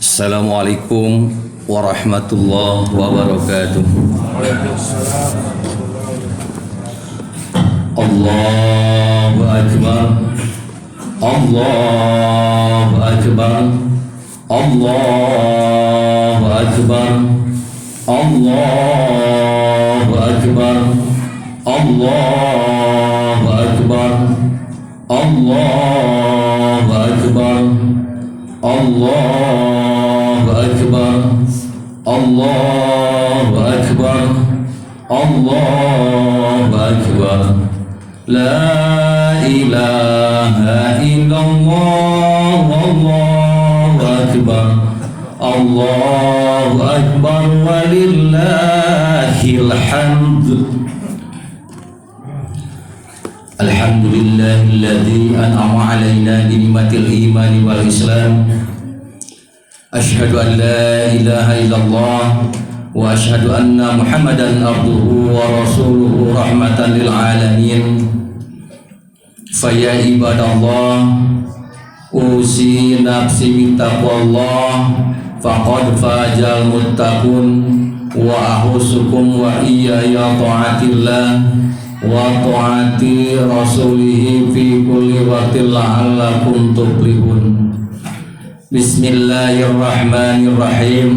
Assalamualaikum warahmatullahi wabarakatuh. Allahu Akbar, Allahu Akbar, Allahu Akbar, Allahu Akbar, Allahu Akbar, Allahu Akbar, Allahu Akbar, Allahu Akbar, Allahu Akbar. La ilaha illallah, Allahu Akbar, Allahu Akbar, walillahil hamd. Alhamdulillahilladzi an'ama 'alaina bi ni'matil imani wal islam. Asyhadu an la ilaha illallah wa asyhadu anna Muhammadan abduhu wa rasuluhu rahmatan lil alamin. Fa ya ibadallah, usi nafsi bittaqwallah, faqad fajal muttaqun, wa ahusukum wa iyaya ta'atillah wa ta'ati rasulihi fi kulli waqtin la'allakum tuflihun. Bismillahirrahmanirrahim.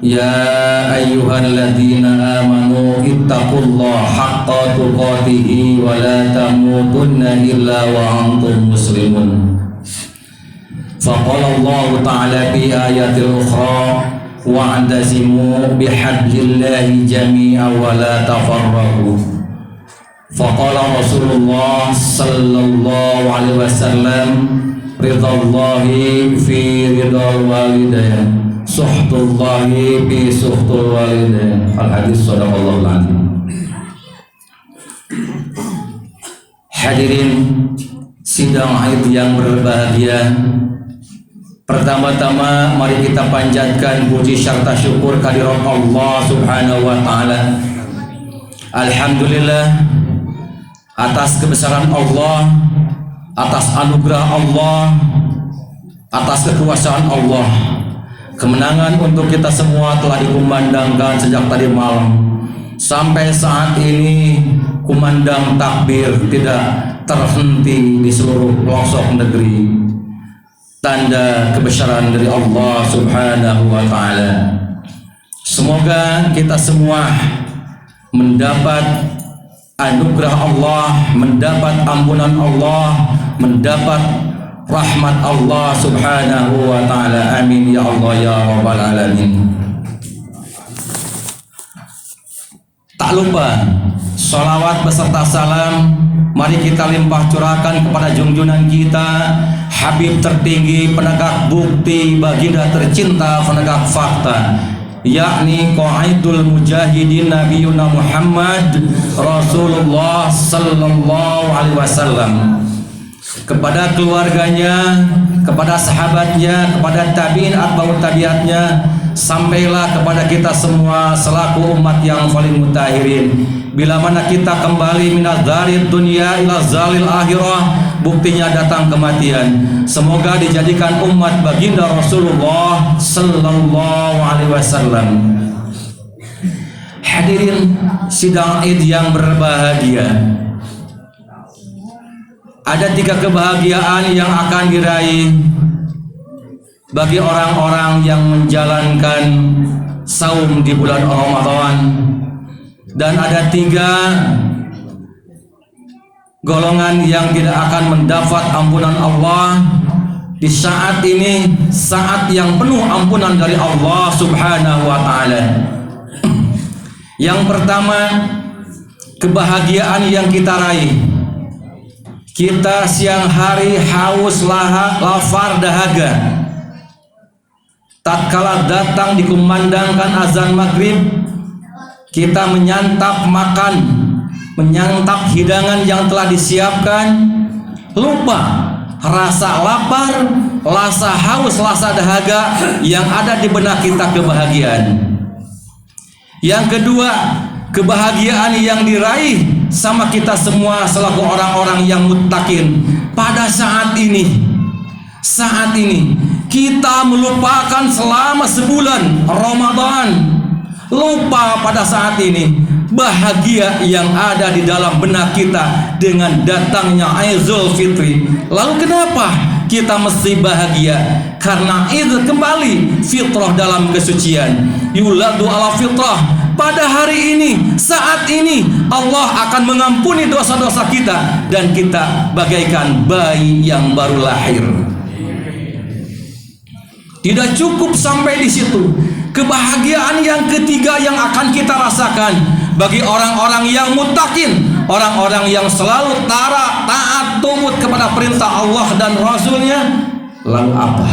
Ya ayyuhalladzina amanu ittaqullaha haqqa tuqatih wa la tamutunna illa wa antum muslimun. Faqala Allah ta'ala fi ayatil ukhra wa'tasimu bihablillahi jami'an wa la tafarraqu. Faqala Rasulullah sallallahu alaihi wasallam, ridallahi fi ridal walidain, suhtullahi fi suhtul walidain. Al-hadis sadaqallahul azim. Hadirin sidang Aid yang berbahagia, pertama-tama mari kita panjatkan puji serta syukur kehadirat Allah Subhanahu wa taala. Alhamdulillah atas kebesaran Allah, atas anugerah Allah, atas kekuasaan Allah. Kemenangan untuk kita semua telah dikumandangkan sejak tadi malam. Sampai saat ini kumandang takbir tidak terhenti di seluruh pelosok negeri. Tanda kebesaran dari Allah Subhanahu wa ta'ala. Semoga kita semua mendapat anugerah Allah, mendapat ampunan Allah, mendapat rahmat Allah Subhanahu wa ta'ala. Amin ya Allah ya rabbal alamin. Tak lupa sholawat beserta salam mari kita limpah curahkan kepada junjungan kita, Habib tertinggi, penegak bukti, baginda tercinta, penegak fakta, yakni qaidul mujahidin nabiyuna Muhammad Rasulullah sallallahu alaihi wasallam, kepada keluarganya, kepada sahabatnya, kepada tabi'in atba'ut tabi'atnya, sampailah kepada kita semua selaku umat yang paling mutahirin. Bila mana kita kembali minaz zarid dunya ila zalil akhirah, buktinya datang kematian. Semoga dijadikan umat baginda Rasulullah sallallahu alaihi wasallam. Hadirin sidang Id yang berbahagia, ada 3 kebahagiaan yang akan diraih bagi orang-orang yang menjalankan saum di bulan Ramadan. Dan ada 3 golongan yang tidak akan mendapat ampunan Allah di saat ini, saat yang penuh ampunan dari Allah Subhanahu wa ta'ala. Yang pertama, kebahagiaan yang kita raih. Kita siang hari haus, lapar, dahaga. Tatkala datang dikumandangkan azan maghrib, kita menyantap makan, menyantap hidangan yang telah disiapkan, lupa rasa lapar, rasa haus, rasa dahaga yang ada di benak kita kebahagiaan. Yang kedua, kebahagiaan yang diraih sama kita semua selaku orang-orang yang muttaqin pada saat ini kita melupakan selama sebulan Ramadan, lupa pada saat ini bahagia yang ada di dalam benak kita dengan datangnya Idul Fitri. Lalu kenapa kita mesti bahagia? Karena itu kembali fitrah dalam kesucian. Yuladu ala fitrah. Pada hari ini, saat ini Allah akan mengampuni dosa-dosa kita dan kita bagaikan bayi yang baru lahir. Tidak cukup sampai di situ. Kebahagiaan yang ketiga yang akan kita rasakan bagi orang-orang yang muttaqin, orang-orang yang selalu taat tumut kepada perintah Allah dan Rasulnya. Lalu apa?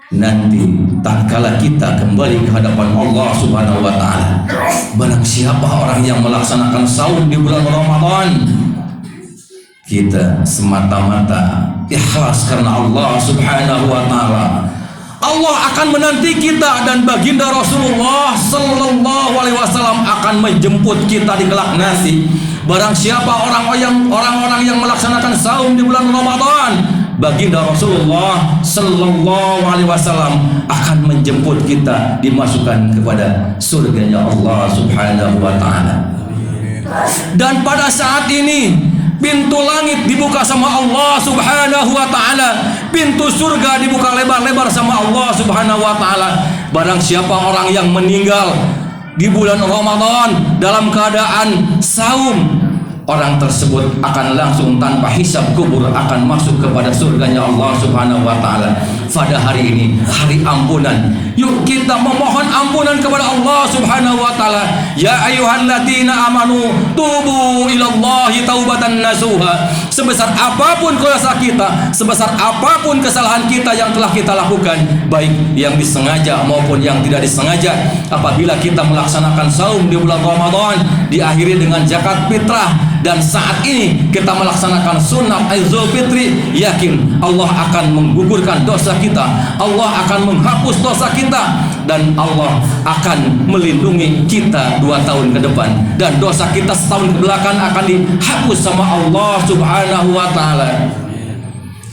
Nanti tatkala kita kembali ke hadapan Allah Subhanahu wa taala, barang siapa orang yang melaksanakan saum di bulan Ramadan, kita semata-mata ikhlas karena Allah Subhanahu wa taala, Allah akan menanti kita dan baginda Rasulullah sallallahu alaihi wasallam akan menjemput kita di kelak nanti. Barang siapa orang-orang yang melaksanakan saum di bulan Ramadan, baginda Rasulullah sallallahu alaihi wasallam akan menjemput kita dimasukkan kepada surganya Allah Subhanahu wa taala. Dan pada saat ini pintu langit dibuka sama Allah Subhanahu wa taala, pintu surga dibuka lebar-lebar sama Allah Subhanahu wa taala. Barang siapa orang yang meninggal di bulan Ramadan dalam keadaan saum, orang tersebut akan langsung tanpa hisab kubur akan masuk kepada surganya Allah Subhanahu wa taala. Pada hari ini, hari ampunan, yuk kita memohon ampunan kepada Allah Subhanahu wa taala. Ya ayyuhalladzina amanu tubu ilallahi taubatan nasuha. Sebesar apapun dosa kita, sebesar apapun kesalahan kita yang telah kita lakukan, baik yang disengaja maupun yang tidak disengaja, apabila kita melaksanakan saum di bulan Ramadan diakhiri dengan zakat fitrah, dan saat ini kita melaksanakan sunnah Idul Fitri, yakin Allah akan menggugurkan dosa kita, Allah akan menghapus dosa kita, dan Allah akan melindungi kita 2 tahun ke depan, dan dosa kita setahun ke belakang akan dihapus sama Allah Subhanahu wa taala.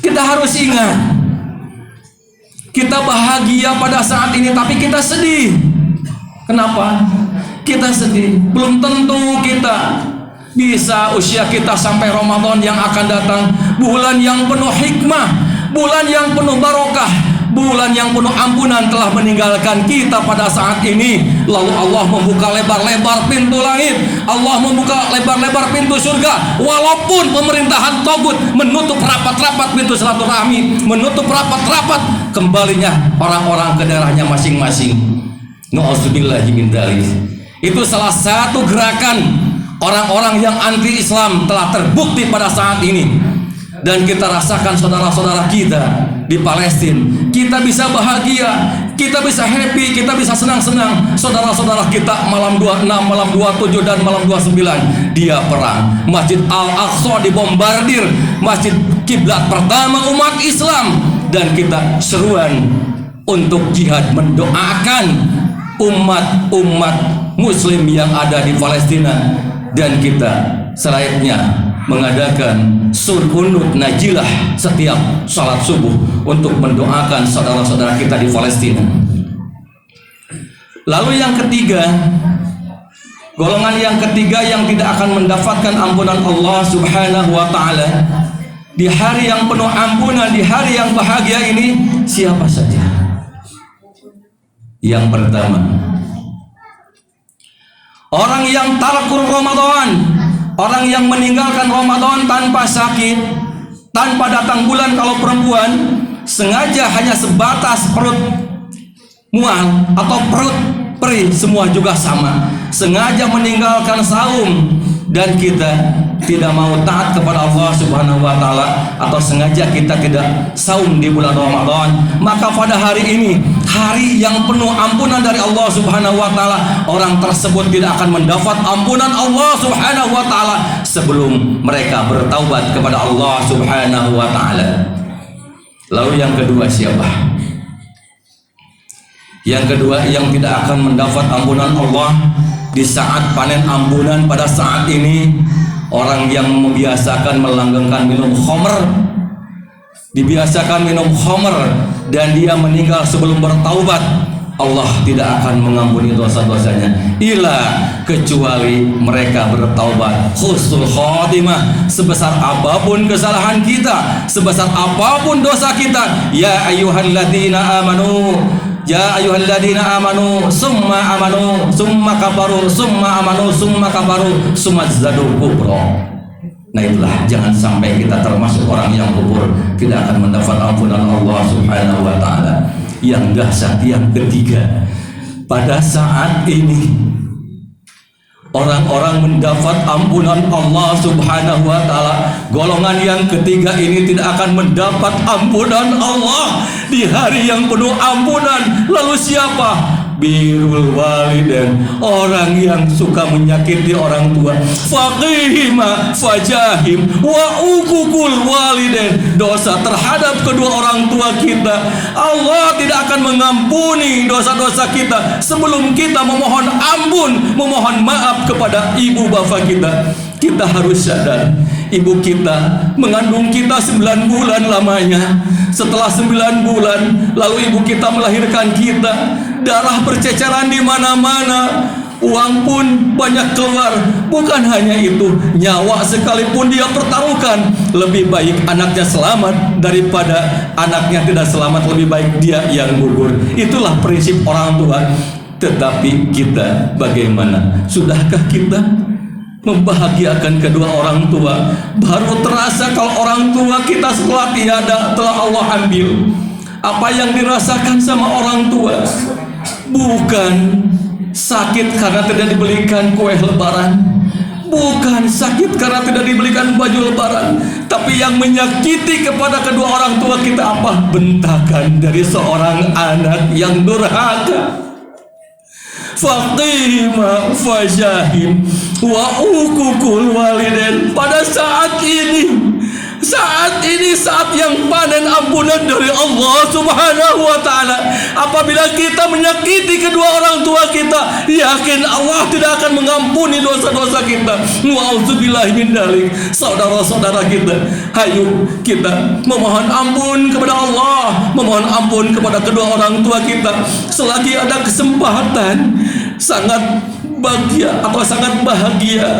Kita harus ingat, kita bahagia pada saat ini tapi kita sedih. Kenapa? Kita sedih. Belum tentu kita bisa usia kita sampai Ramadan yang akan datang, bulan yang penuh hikmah, bulan yang penuh barokah, bulan yang penuh ampunan telah meninggalkan kita pada saat ini. Lalu Allah membuka lebar-lebar pintu langit, Allah membuka lebar-lebar pintu surga, walaupun pemerintahan togut menutup rapat-rapat pintu silaturahmi, menutup rapat-rapat kembalinya orang-orang ke daerahnya masing-masing. Nauzubillahi min dzalik. Itu salah satu gerakan orang-orang yang anti-Islam telah terbukti pada saat ini. Dan kita rasakan saudara-saudara kita di Palestina, kita bisa bahagia, kita bisa happy, kita bisa senang-senang. Saudara-saudara kita malam 26, malam 27 dan malam 29 dia perang. Masjid Al-Aqsa dibombardir, masjid kiblat pertama umat Islam, dan kita seruan untuk jihad, mendoakan umat-umat muslim yang ada di Palestina. Dan kita selayaknya mengadakan kunut najilah setiap salat subuh untuk mendoakan saudara-saudara kita di Palestina. Lalu yang ketiga, golongan yang ketiga yang tidak akan mendapatkan ampunan Allah Subhanahu wa taala di hari yang penuh ampunan, di hari yang bahagia ini, siapa saja? Yang pertama, orang yang tarkur Ramadan, orang yang meninggalkan Ramadan tanpa sakit, tanpa datang bulan kalau perempuan, sengaja hanya sebatas perut mual atau perut perih, semua juga sama, sengaja meninggalkan saum, dan kita tidak mau taat kepada Allah Subhanahu wa taala, atau sengaja kita tidak saum di bulan Ramadan, maka pada hari ini, hari yang penuh ampunan dari Allah Subhanahu wa taala, orang tersebut tidak akan mendapat ampunan Allah Subhanahu wa taala sebelum mereka bertaubat kepada Allah Subhanahu wa taala. Lalu yang kedua siapa? Yang kedua yang tidak akan mendapat ampunan Allah di saat panen ampunan pada saat ini, orang yang membiasakan melanggengkan minum khamr, dibiasakan minum khamr, dan dia meninggal sebelum bertaubat, Allah tidak akan mengampuni dosa-dosanya kecuali mereka bertaubat. Husnul khotimah, sebesar apapun kesalahan kita, sebesar apapun dosa kita, ya ayyuhalladzina amanu, ya ayyuhalladzina amanu summa amanu summa kafaru summa amanu summa kafaru summa zadu kufra. Nah itulah, jangan sampai kita termasuk orang yang kufur, tidak akan mendapat ampunan Allah Subhanahu wa ta'ala. Yang dahsyat yang ketiga, pada saat ini orang-orang mendapat ampunan Allah Subhanahu wa ta'ala. Golongan yang ketiga ini tidak akan mendapat ampunan Allah di hari yang penuh ampunan. Lalu siapa? Birrul walidain, orang yang suka menyakiti orang tua. Faqihima fajahim wa uququl walidain, dosa terhadap kedua orang tua kita. Allah tidak akan mengampuni dosa-dosa kita sebelum kita memohon ampun, memohon maaf kepada ibu bapak kita. Kita harus sadar, ibu kita mengandung kita 9 bulan lamanya. Setelah 9 bulan, lalu ibu kita melahirkan kita. Darah berceceran di mana-mana, uang pun banyak keluar. Bukan hanya itu, nyawa sekalipun dia pertaruhkan. Lebih baik anaknya selamat daripada anaknya tidak selamat. Lebih baik dia yang gugur. Itulah prinsip orang tua. Tetapi kita bagaimana? Sudahkah kita membahagiakan kedua orang tua? Baru terasa kalau orang tua kita setelah tiada, telah Allah ambil. Apa yang dirasakan sama orang tua? Bukan sakit karena tidak dibelikan kue lebaran, bukan sakit karena tidak dibelikan baju lebaran, tapi yang menyakiti kepada kedua orang tua kita apa? Bentakan dari seorang anak yang durhaka. Faqima fajahim wa uququl walidain. Pada saat ini, saat yang panen ampunan dari Allah Subhanahu wa ta'ala. Apabila kita menyakiti kedua orang tua kita, yakin Allah tidak akan mengampuni dosa-dosa kita. Wa'udzubillahi min dzalik. Saudara-saudara kita, ayo kita memohon ampun kepada Allah, memohon ampun kepada kedua orang tua kita. Selagi ada kesempatan, sangat bahagia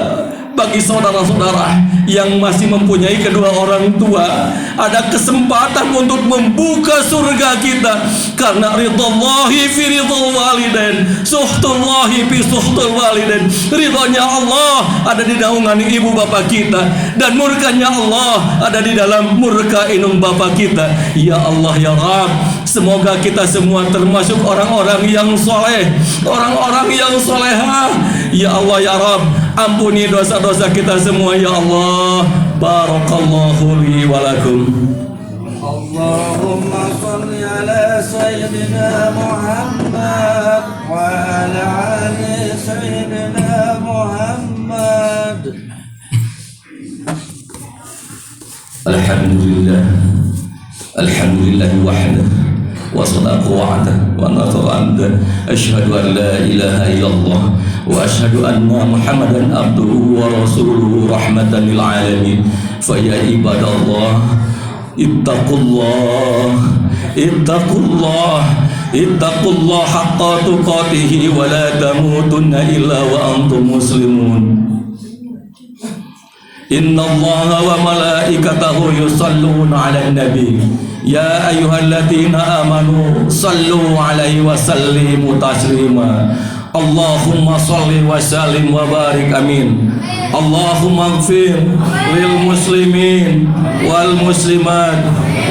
bagi saudara-saudara yang masih mempunyai kedua orang tua. Ada kesempatan untuk membuka surga kita, karena ridhallahi fi ridhal walidain, suhtullahi fi suhtul walidain. Ridhonya Allah ada di naungan ibu bapak kita, dan murkanya Allah ada di dalam murka inung bapak kita. Ya Allah ya Rabb, semoga kita semua termasuk orang-orang yang soleh, orang-orang yang solehah. Ya Allah ya Rabb, ampuni dosa-dosa kita semua ya Allah. Barakallahu li wa lakum. Allahumma shalli ala sayyidina Muhammad wa ala ali sayyidina Muhammad. Alhamdulillah, alhamdulillah wahdah, wa sadaqa wa'dah, wa nasara 'abdah. Asyhadu an la ilaha illallah wa asyhadu anna Muhammadan abduhu wa rasuluhu rahmatan lil alamin. Fa ya ibadallah, ittaqullah, ittaqullah, ittaqullah haqqa tuqatih wa la tamutunna illa wa antum muslimun. Inna Allaha wa malaikatahu yusalluna 'alan nabi. Ya ayyuhalladzina amanu sallu 'alaihi wa sallimu taslima. Allahumma salli wa sallim wa barik, amin. Allahumma ighfir lil muslimin wal muslimat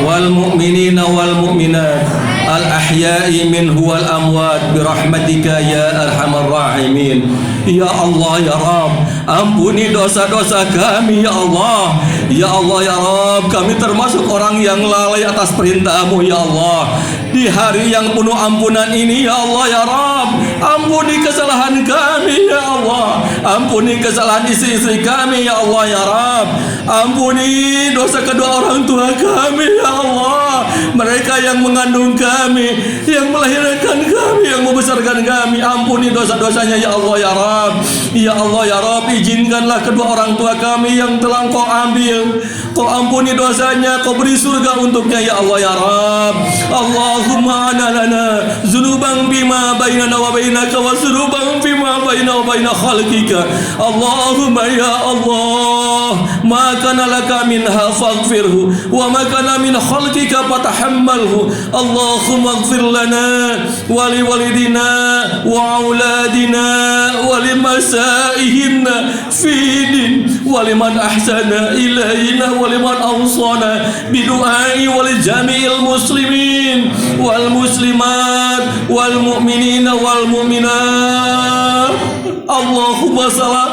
wal mu'minina wal mu'minat al ahya'i minhu wal amwat birahmatika ya arhamar rahimin. Ya Allah ya Rabb, ampuni dosa-dosa kami ya Allah. Ya Allah ya Rabb, kami termasuk orang yang lalai atas perintah-Mu ya Allah. Di hari yang penuh ampunan ini ya Allah ya Rabb, ampuni kesalahan kami ya Allah. Ampuni kesalahan istri-istri kami ya Allah ya Rabb. Ampuni dosa kedua orang tua kami ya Allah. mereka yang mengandung kami, yang melahirkan kami, yang membesarkan kami, ampuni dosa-dosanya ya Allah ya Rabb. Ya Allah ya Rabb, izinkanlah kedua orang tua kami yang telah Kau ambil, Kau ampuni dosanya, Kau beri surga untuknya ya Allah ya Rabb. Allahumma ana lana zunuban bima bainana wa bainaka wa zunuban bima baina wa baina khalqika. Allahumma ya Allah, ma kana laka minha faghfirhu wa ma kana min khalqika fatahammalhu. Allahumma ighfir lana wa li walidina wa auladina wa limasaihina fi din wa liman ahsana ilaina wa liman awsana bidu'ai wa li jami'il muslimin wal muslimat wal mu'minina wal mu'minat. Allahumma salam,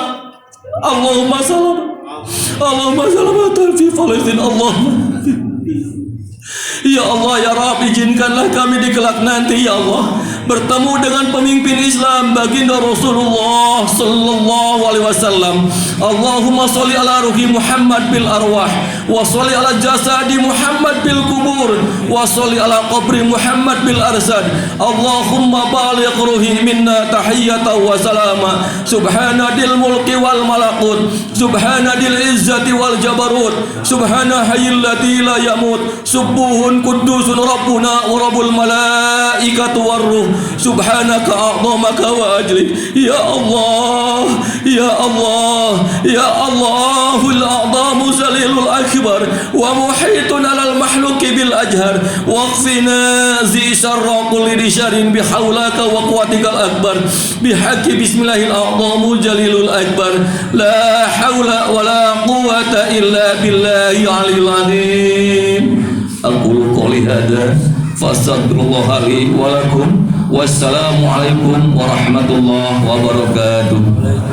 Allahumma salam, Allahumma salamatan fi Palestin. Allahumma ya Allah ya Rabb, izinkanlah kami di kelak nanti ya Allah bertemu dengan pemimpin Islam baginda Rasulullah sallallahu alaihi wasallam. Allahumma sholli ala ruhi Muhammad bil arwah wa sholli ala jasadi Muhammad bil kubur wa sholli ala qabri Muhammad bil arsad. Allahumma baligh ruhi minna tahiyyatan wa salama subhana dil mulki wal malakut subhana dil izzati wal jabarut subhana hayyil ladzi la yamut subuhun qudusun rabbuna wa rabbul malaikatu war ruh subhanaka a'zamaka wa ajlik. Ya Allah ya Allah ya Allahul a'zamu zalilul akbar wa muhitun alal mahluki bil ajhar waqfina zi syarra kulli disharin bihaulaka wa quwwatikal akbar bihaqqi bismillahil a'zamu jalilul akbar la haula wa la quwwata illa billahi alil azim. Aqulu qouli hadza fastaghfirullaha li wa lakum. Wassalamualaikum warahmatullahi wabarakatuh.